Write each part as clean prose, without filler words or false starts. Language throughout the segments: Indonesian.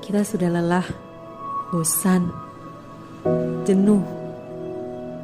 Kita sudah lelah, bosan, jenuh.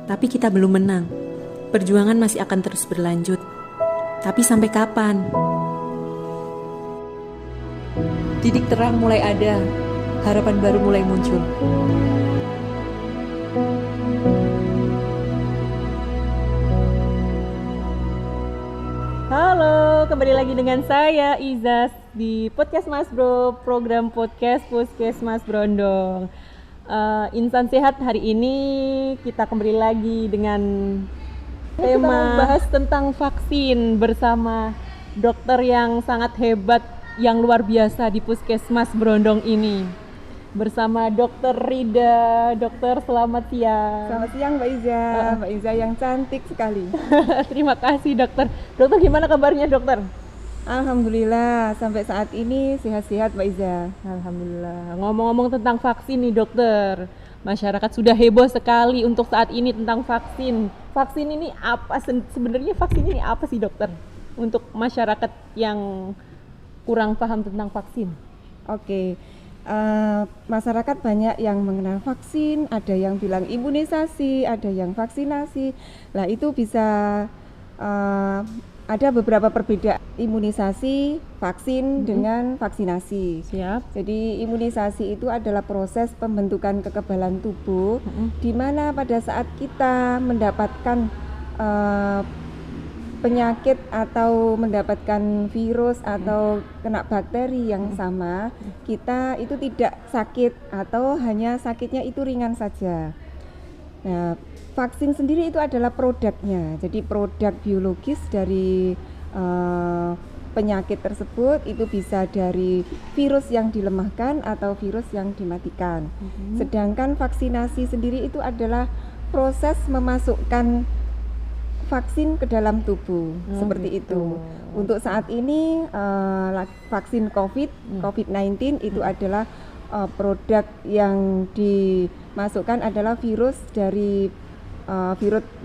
Tapi kita belum menang. Perjuangan masih akan terus berlanjut. Tapi sampai kapan? Titik terang mulai ada, harapan baru mulai muncul. Halo, kembali lagi dengan saya Izas di Podcast Mas Bro, program podcast Puskesmas Brondong. Insan Sehat hari ini kita kembali lagi dengan tema bahas tentang vaksin bersama dokter yang sangat hebat, yang luar biasa di Puskesmas Brondong ini. Bersama Dokter Rida. Dokter, selamat siang. Selamat siang Mbak Iza. Mbak Iza yang cantik sekali. Terima kasih dokter. Dokter, gimana kabarnya dokter? Alhamdulillah, sampai saat ini sehat-sehat Mbak Iza. Alhamdulillah. Ngomong-ngomong tentang vaksin nih dokter, masyarakat sudah heboh sekali untuk saat ini tentang vaksin. Vaksin ini apa? Sebenarnya vaksin ini apa sih dokter? Untuk masyarakat yang kurang paham tentang vaksin. Oke. Masyarakat banyak yang mengenal vaksin, ada yang bilang imunisasi, ada yang vaksinasi. Nah itu bisa ada beberapa perbedaan imunisasi, vaksin dengan vaksinasi. Siap. Jadi imunisasi itu adalah proses pembentukan kekebalan tubuh, di mana pada saat kita mendapatkan penyakit atau mendapatkan virus atau kena bakteri yang sama, kita itu tidak sakit atau hanya sakitnya itu ringan saja. Nah, vaksin sendiri itu adalah produknya, jadi produk biologis dari penyakit tersebut. Itu bisa dari virus yang dilemahkan atau virus yang dimatikan. Sedangkan vaksinasi sendiri itu adalah proses memasukkan vaksin ke dalam tubuh, seperti itu. Untuk saat ini vaksin COVID-19 itu adalah produk yang dimasukkan adalah virus dari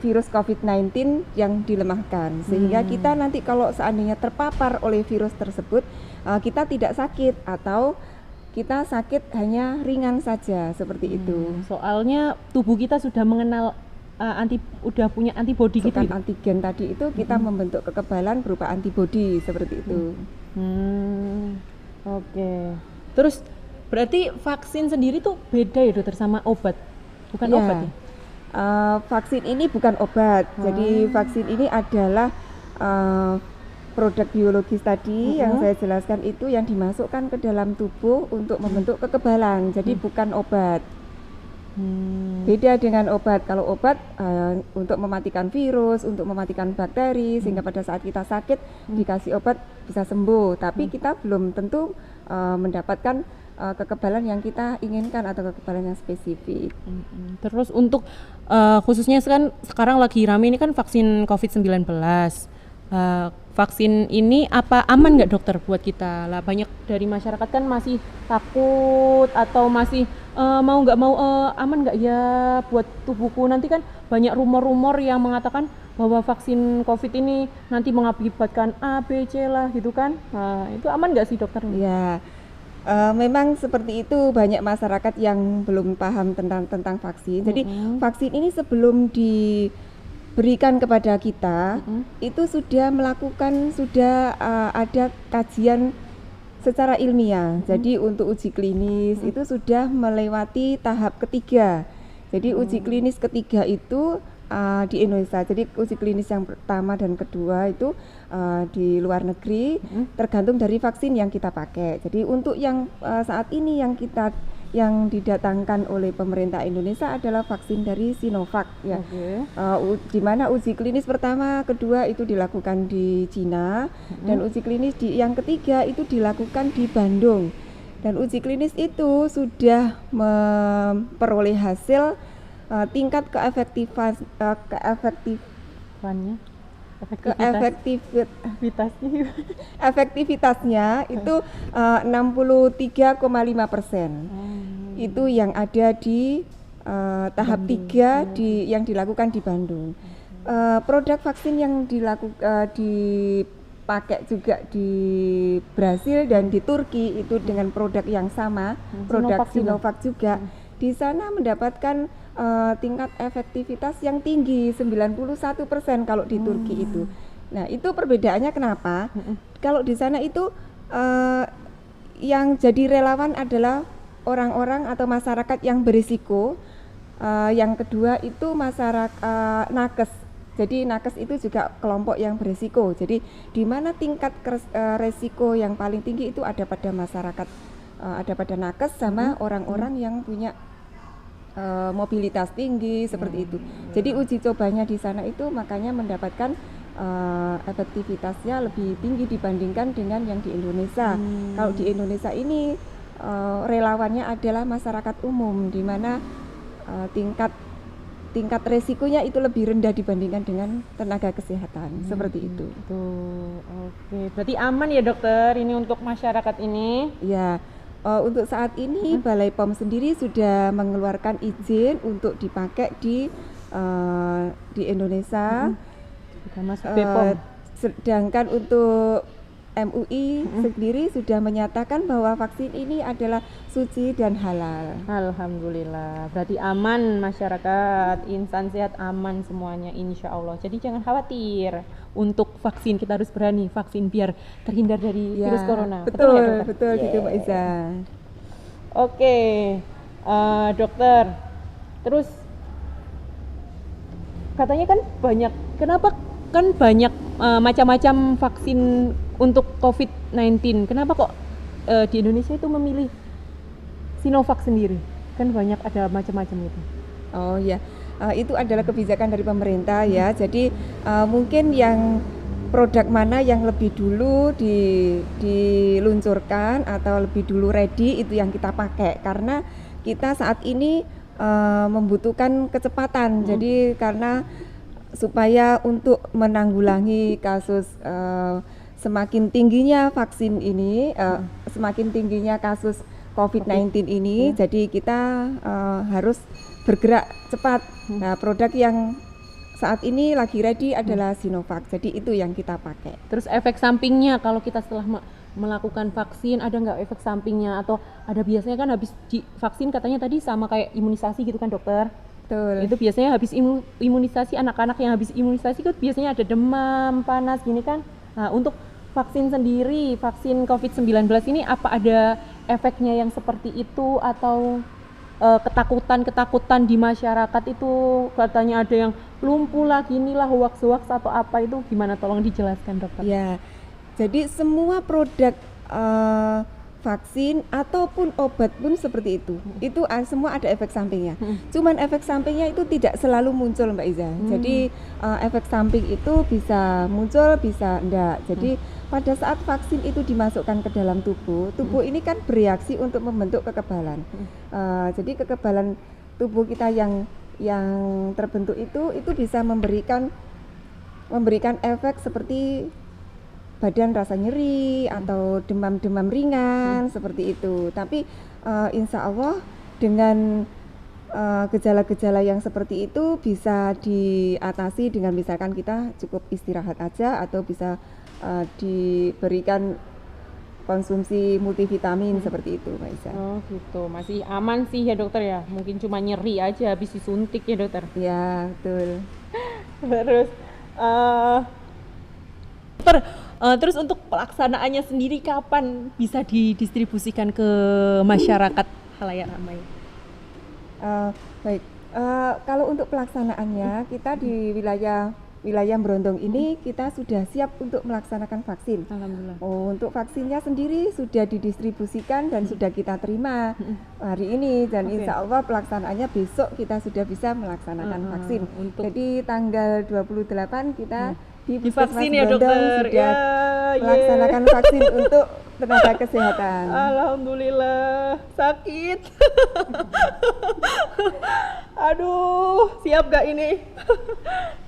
virus COVID-19 yang dilemahkan, sehingga kita nanti kalau seandainya terpapar oleh virus tersebut, kita tidak sakit atau kita sakit hanya ringan saja, seperti itu. Soalnya tubuh kita sudah mengenal udah punya antibodi gitu. Antigen tadi itu kita membentuk kekebalan berupa antibodi, seperti itu. Oke. Terus berarti vaksin sendiri tuh beda ya dokter sama obat? Bukan obat ya? Vaksin ini bukan obat. Jadi vaksin ini adalah produk biologis tadi yang saya jelaskan itu yang dimasukkan ke dalam tubuh untuk membentuk kekebalan. Jadi bukan obat. Beda dengan obat. Kalau obat untuk mematikan virus, untuk mematikan bakteri, sehingga pada saat kita sakit dikasih obat bisa sembuh. Tapi kita belum tentu mendapatkan kekebalan yang kita inginkan atau kekebalan yang spesifik. Terus untuk khususnya kan sekarang lagi rame ini kan vaksin COVID-19. Vaksin ini apa aman nggak dokter buat kita? Lah banyak dari masyarakat kan masih takut atau masih mau nggak mau aman nggak ya buat tubuhku. Nanti kan banyak rumor-rumor yang mengatakan bahwa vaksin COVID ini nanti mengakibatkan A, B, C lah gitu kan. Itu aman nggak sih dokter? Ya, memang seperti itu, banyak masyarakat yang belum paham tentang vaksin. Jadi vaksin ini sebelum diberikan kepada kita itu sudah ada kajian secara ilmiah. Jadi untuk uji klinis itu sudah melewati tahap ketiga. Jadi uji klinis ketiga itu di Indonesia. Jadi uji klinis yang pertama dan kedua itu di luar negeri, tergantung dari vaksin yang kita pakai. Jadi untuk yang saat ini yang didatangkan oleh pemerintah Indonesia adalah vaksin dari Sinovac ya. Di mana uji klinis pertama, kedua itu dilakukan di Cina, dan uji klinis yang ketiga itu dilakukan di Bandung. Dan uji klinis itu sudah memperoleh hasil tingkat efektivitasnya itu 63,5%. Itu yang ada di tahap 3 yang dilakukan di Bandung. Produk vaksin yang dipakai juga di Brasil dan di Turki itu dengan produk yang sama, produk Sinovac juga. Di sana mendapatkan tingkat efektivitas yang tinggi 91% kalau di Turki itu. Nah, itu perbedaannya kenapa? Kalau di sana itu yang jadi relawan adalah orang-orang atau masyarakat yang berisiko. Yang kedua itu masyarakat nakes. Jadi nakes itu juga kelompok yang berisiko. Jadi di mana tingkat resiko yang paling tinggi itu ada pada masyarakat, ada pada nakes sama orang-orang yang punya mobilitas tinggi seperti itu. Jadi uji cobanya di sana itu makanya mendapatkan efektivitasnya lebih tinggi dibandingkan dengan yang di Indonesia. Kalau di Indonesia ini relawannya adalah masyarakat umum, di mana tingkat resikonya itu lebih rendah dibandingkan dengan tenaga kesehatan seperti itu. Oke, berarti aman ya dokter ini untuk masyarakat ini? Ya. Untuk saat ini Balai POM sendiri sudah mengeluarkan izin untuk dipakai di Indonesia. Sudah masuk BPOM. Sedangkan untuk MUI sendiri sudah menyatakan bahwa vaksin ini adalah suci dan halal. Alhamdulillah, berarti aman masyarakat, insan sehat aman semuanya insya Allah. Jadi jangan khawatir untuk vaksin, kita harus berani vaksin biar terhindar dari virus corona. Betul, ya, betul gitu Mbak Iza. Oke, dokter, terus katanya kan banyak, kenapa kan banyak macam-macam vaksin untuk COVID-19, kenapa kok di Indonesia itu memilih Sinovac sendiri? Kan banyak ada macam-macam itu. Oh ya, itu adalah kebijakan dari pemerintah ya. Jadi mungkin yang produk mana yang lebih dulu diluncurkan atau lebih dulu ready itu yang kita pakai, karena kita saat ini membutuhkan kecepatan. Jadi karena supaya untuk menanggulangi kasus semakin tingginya vaksin ini, semakin tingginya kasus COVID-19 ini, jadi kita harus bergerak cepat. Nah, produk yang saat ini lagi ready adalah Sinovac, jadi itu yang kita pakai. Terus efek sampingnya kalau kita setelah melakukan vaksin ada nggak efek sampingnya, atau ada biasanya kan habis vaksin katanya tadi sama kayak imunisasi gitu kan dokter? Betul. Itu biasanya habis imunisasi, anak-anak yang habis imunisasi itu biasanya ada demam, panas gini kan. Nah, untuk vaksin sendiri, vaksin COVID-19 ini apa ada efeknya yang seperti itu, atau ketakutan di masyarakat itu katanya ada yang lumpuh lah, ginilah, hoax atau apa, itu gimana, tolong dijelaskan dokter. Ya, jadi semua produk vaksin ataupun obat pun seperti itu semua ada efek sampingnya. Cuman efek sampingnya itu tidak selalu muncul Mbak Iza. Jadi efek samping itu bisa muncul, bisa enggak. Jadi pada saat vaksin itu dimasukkan ke dalam tubuh ini kan bereaksi untuk membentuk kekebalan. Jadi kekebalan tubuh kita yang terbentuk itu bisa memberikan efek seperti badan rasa nyeri atau demam ringan seperti itu. Tapi insya Allah dengan gejala-gejala yang seperti itu bisa diatasi dengan misalkan kita cukup istirahat aja, atau bisa diberikan konsumsi multivitamin seperti itu Mbak Isa. Oh gitu, masih aman sih ya dokter ya, mungkin cuma nyeri aja habis disuntik ya dokter. Ya betul. Terus terus untuk pelaksanaannya sendiri kapan bisa didistribusikan ke masyarakat halayak ramai? Baik, kalau untuk pelaksanaannya kita di wilayah Brondong ini kita sudah siap untuk melaksanakan vaksin. Alhamdulillah. Untuk vaksinnya sendiri sudah didistribusikan dan sudah kita terima hari ini, dan insya Allah pelaksanaannya besok kita sudah bisa melaksanakan vaksin. Jadi tanggal 28 kita di vaksin ya Brondong dokter sudah melaksanakan vaksin untuk tenaga kesehatan. Alhamdulillah, sakit. Aduh, siap gak ini?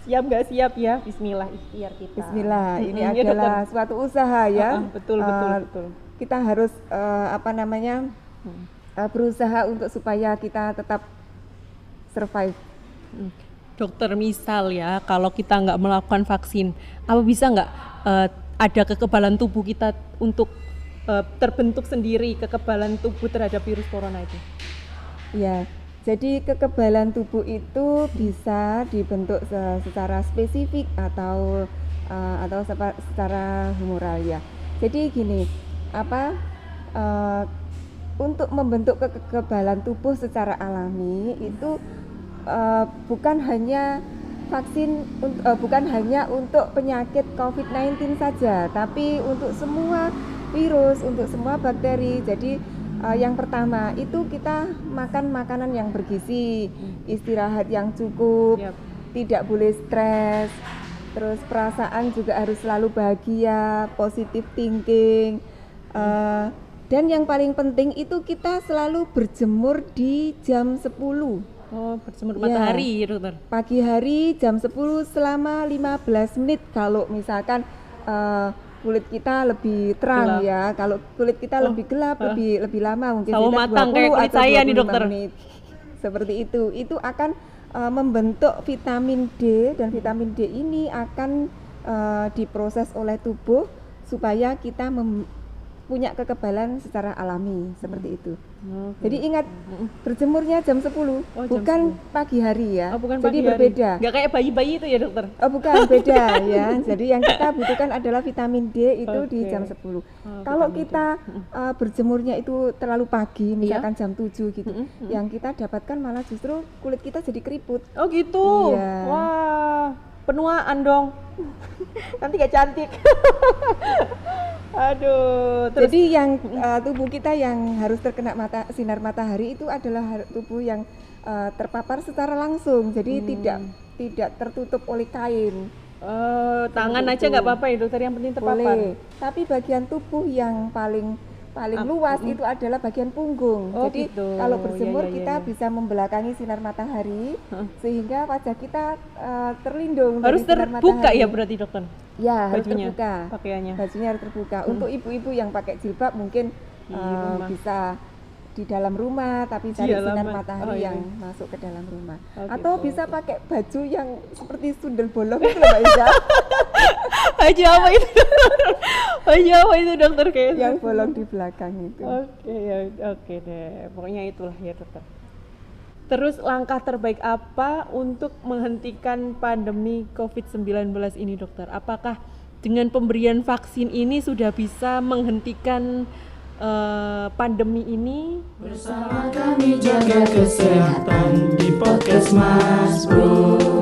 Siap gak siap ya? Bismillah, ikhtiar kita. Bismillah, ini adalah suatu usaha ya. Betul. Kita harus berusaha untuk supaya kita tetap survive. Dokter, misal ya kalau kita nggak melakukan vaksin, apa bisa nggak ada kekebalan tubuh kita untuk terbentuk sendiri kekebalan tubuh terhadap virus corona itu? Ya, jadi kekebalan tubuh itu bisa dibentuk secara spesifik atau secara humoral ya. Jadi gini, untuk membentuk kekebalan tubuh secara alami itu bukan hanya vaksin, bukan hanya untuk penyakit COVID-19 saja, tapi untuk semua virus, untuk semua bakteri. Jadi yang pertama itu kita makan makanan yang bergizi, istirahat yang cukup, tidak boleh stres, terus perasaan juga harus selalu bahagia, positive thinking, dan yang paling penting itu kita selalu berjemur di jam 10. Oh, berjemur matahari ya, dokter? Pagi hari jam 10 selama 15 menit kalau misalkan kulit kita lebih terang gelap. Ya, kalau kulit kita lebih gelap, lebih lama mungkin sawo matang kayak kulit saya nih dokter. Menit. Seperti itu akan membentuk vitamin D, dan vitamin D ini akan diproses oleh tubuh supaya kita punya kekebalan secara alami seperti itu. Jadi ingat berjemurnya jam 10, bukan 10. Pagi hari ya. Bukan jadi pagi berbeda. Enggak kayak bayi-bayi itu ya dokter? Bukan, beda ya. Jadi yang kita butuhkan adalah vitamin D itu di jam 10. Kalau kita berjemurnya itu terlalu pagi, misalkan jam 7 gitu, yang kita dapatkan malah justru kulit kita jadi keriput. Oh gitu? Iya. Wah, penuaan dong. Nanti gak cantik. Aduh, terus jadi yang tubuh kita yang harus terkena sinar matahari itu adalah tubuh yang terpapar secara langsung, jadi tidak tertutup oleh kain. Tangan aja nggak apa-apa ya dokter, yang penting terpapar. Boleh. Tapi bagian tubuh yang paling luas itu adalah bagian punggung. Jadi gitu. Kalau berjemur kita bisa membelakangi sinar matahari sehingga wajah kita terlindung. Harus dari sinar terbuka matahari. Ya berarti dokter? Ya, harus bajunya, terbuka. Pakaiannya. Bajunya harus terbuka. Untuk ibu-ibu yang pakai jilbab mungkin bisa di dalam rumah, tapi cari sinar matahari yang masuk ke dalam rumah. Atau bisa pakai baju yang seperti sundel bolong itu Mbak Iza. Baju apa itu? Baju apa itu dokter kayak yang bolong di belakang itu. Oke deh. Pokoknya itulah ya dokter. Terus langkah terbaik apa untuk menghentikan pandemi COVID-19 ini dokter? Apakah dengan pemberian vaksin ini sudah bisa menghentikan pandemi ini? Bersama kami jaga kesehatan di podcast Mas Bro.